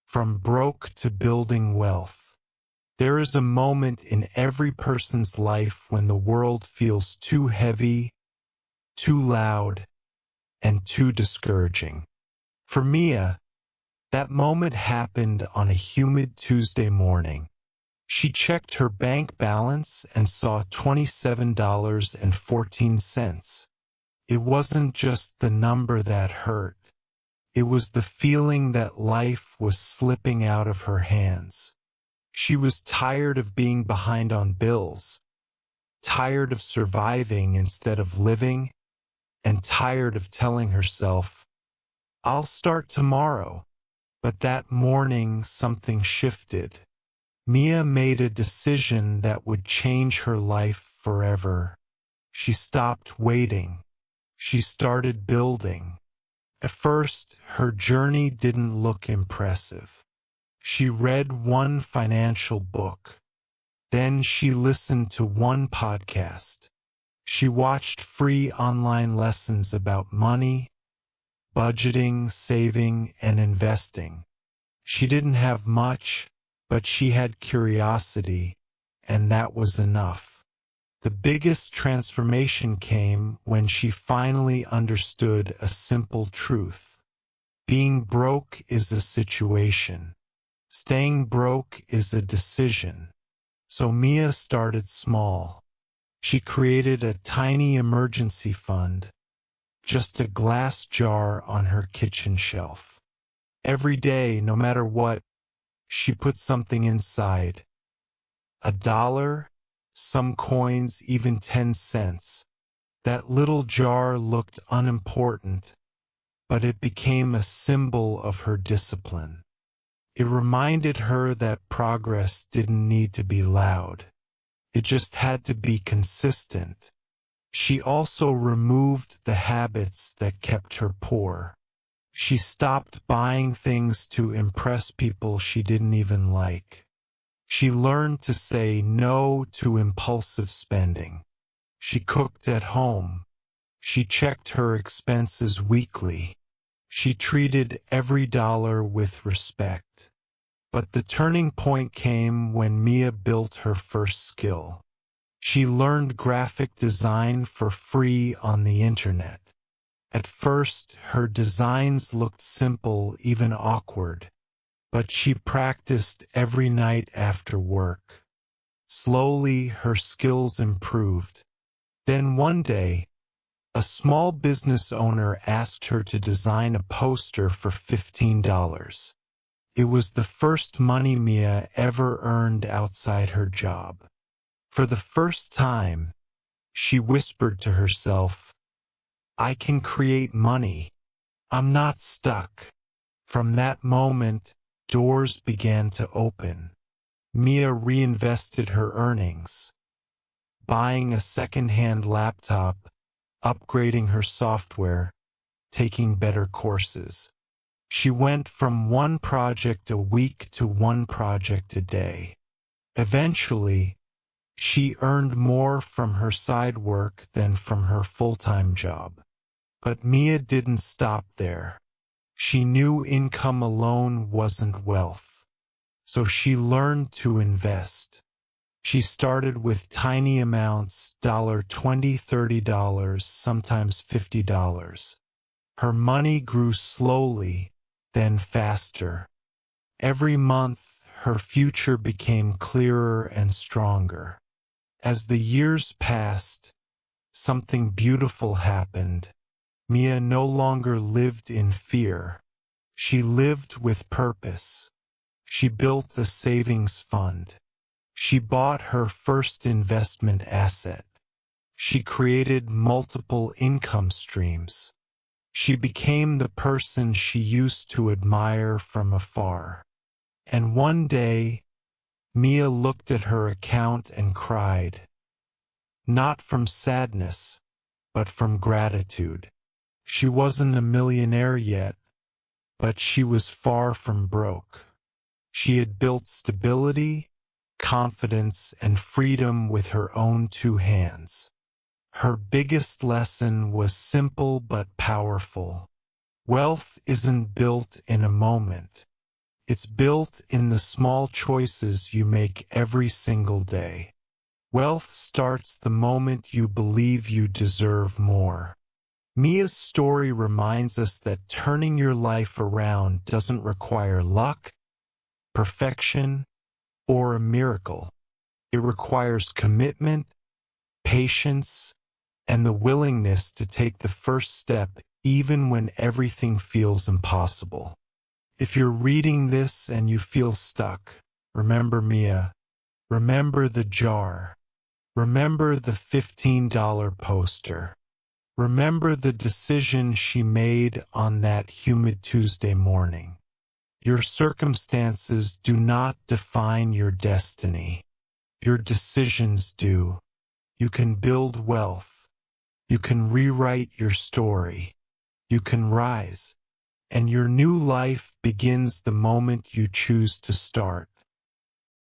from broke to building wealth. There is a moment in every person's life when the world feels too heavy, too loud, and too discouraging. For Mia, that moment happened on a humid Tuesday morning. She checked her bank balance and saw $27.14. It wasn't just the number that hurt. It was the feeling that life was slipping out of her hands. She was tired of being behind on bills, tired of surviving instead of living, and tired of telling herself, "I'll start tomorrow." But that morning something shifted. Mia made a decision that would change her life forever. She stopped waiting. She started building. At first, her journey didn't look impressive. She read one financial book. Then she listened to one podcast. She watched free online lessons about money, budgeting, saving, and investing. She didn't have much, but she had curiosity, and that was enough. The biggest transformation came when she finally understood a simple truth. Being broke is a situation. Staying broke is a decision. So Mia started small. She created a tiny emergency fund, just a glass jar on her kitchen shelf. Every day, no matter what, she put something inside. $1, some coins, even 10 cents. That little jar looked unimportant, but it became a symbol of her discipline. It reminded her that progress didn't need to be loud. It just had to be consistent. She also removed the habits that kept her poor. She stopped buying things to impress people she didn't even like. She learned to say no to impulsive spending. She cooked at home. She checked her expenses weekly. She treated every dollar with respect. But the turning point came when Mia built her first skill. She learned graphic design for free on the internet. At first, her designs looked simple, even awkward. But she practiced every night after work. Slowly, her skills improved. Then one day, a small business owner asked her to design a poster for $15. It was the first money Mia ever earned outside her job. For the first time, she whispered to herself, "I can create money. I'm not stuck." From that moment, doors began to open. Mia reinvested her earnings, buying a second-hand laptop, upgrading her software, taking better courses. She went from one project a week to one project a day. Eventually, she earned more from her side work than from her full-time job. But Mia didn't stop there. She knew income alone wasn't wealth. So she learned to invest. She started with tiny amounts, $20, $30, sometimes $50. Her money grew slowly, then faster. Every month, her future became clearer and stronger. As the years passed, something beautiful happened. Mia no longer lived in fear. She lived with purpose. She built a savings fund. She bought her first investment asset. She created multiple income streams. She became the person she used to admire from afar. And one day, Mia looked at her account and cried. Not from sadness, but from gratitude. She wasn't a millionaire yet, but she was far from broke. She had built stability, confidence, and freedom with her own two hands. Her biggest lesson was simple but powerful. Wealth isn't built in a moment. It's built in the small choices you make every single day. Wealth starts the moment you believe you deserve more. Mia's story reminds us that turning your life around doesn't require luck, perfection, or a miracle. It requires commitment, patience, and the willingness to take the first step even when everything feels impossible. If you're reading this and you feel stuck, remember Mia. Remember the jar. Remember the $15 poster. Remember the decision she made on that humid Tuesday morning. Your circumstances do not define your destiny. Your decisions do. You can build wealth. You can rewrite your story. You can rise. And your new life begins the moment you choose to start.